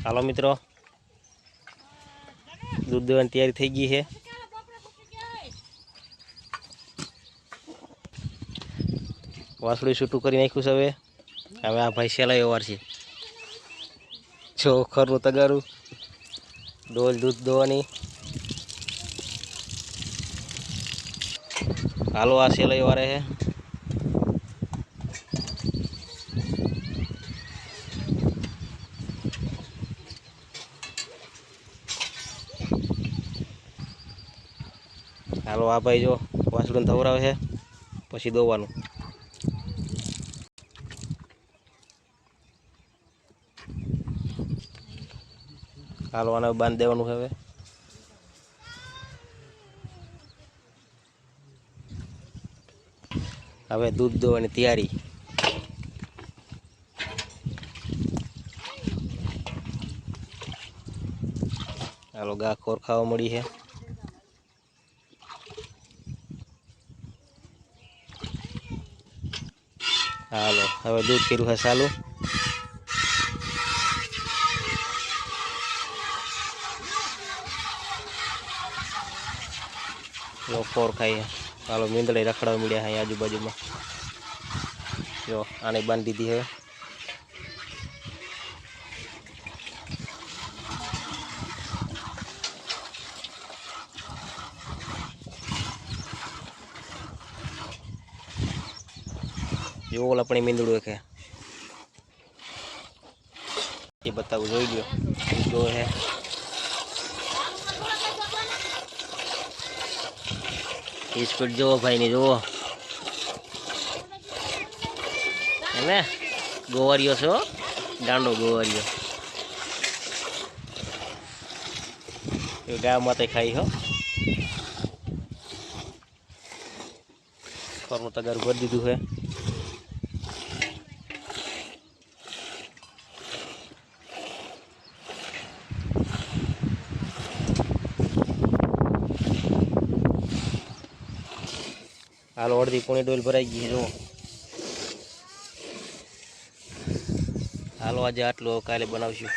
हालो मित्रों, दूध देवानी तैयारी थई गई है। वासळी छूटू करी नाख्युं छे। हवे आ भाई सेला व्यवहार छे। जो खरનું તગારું ડોલ दूध દોવાની। हालो आ सेला व्यवहार है। हालो आ भाई जो वासळीने धवरावे है पछी दोवानुं। हालो आने बांध देवानुं है। हवे दूध दोवानी तैयारी। हालो गा खोर खावा मळी है। हालो हवे दूध कर्युं है चालू। जो खोर खाई है। हालो मींदड़ी रखड़ा मिल्या है आजूबाजू में। जो आने बांध दीधी है। जो ओला अपनी मींदड़ू है ये बताओ जोई लो जो है। स्पीड जो भाई ने जो है गोवारियो छो डांडो गोवारियो गाय माते खाई हो। खरनु तगार भर दीधु है। हाल अर्धी पोणी डोल भराई गई जो। हालो आज आटलू काले बनावशुं।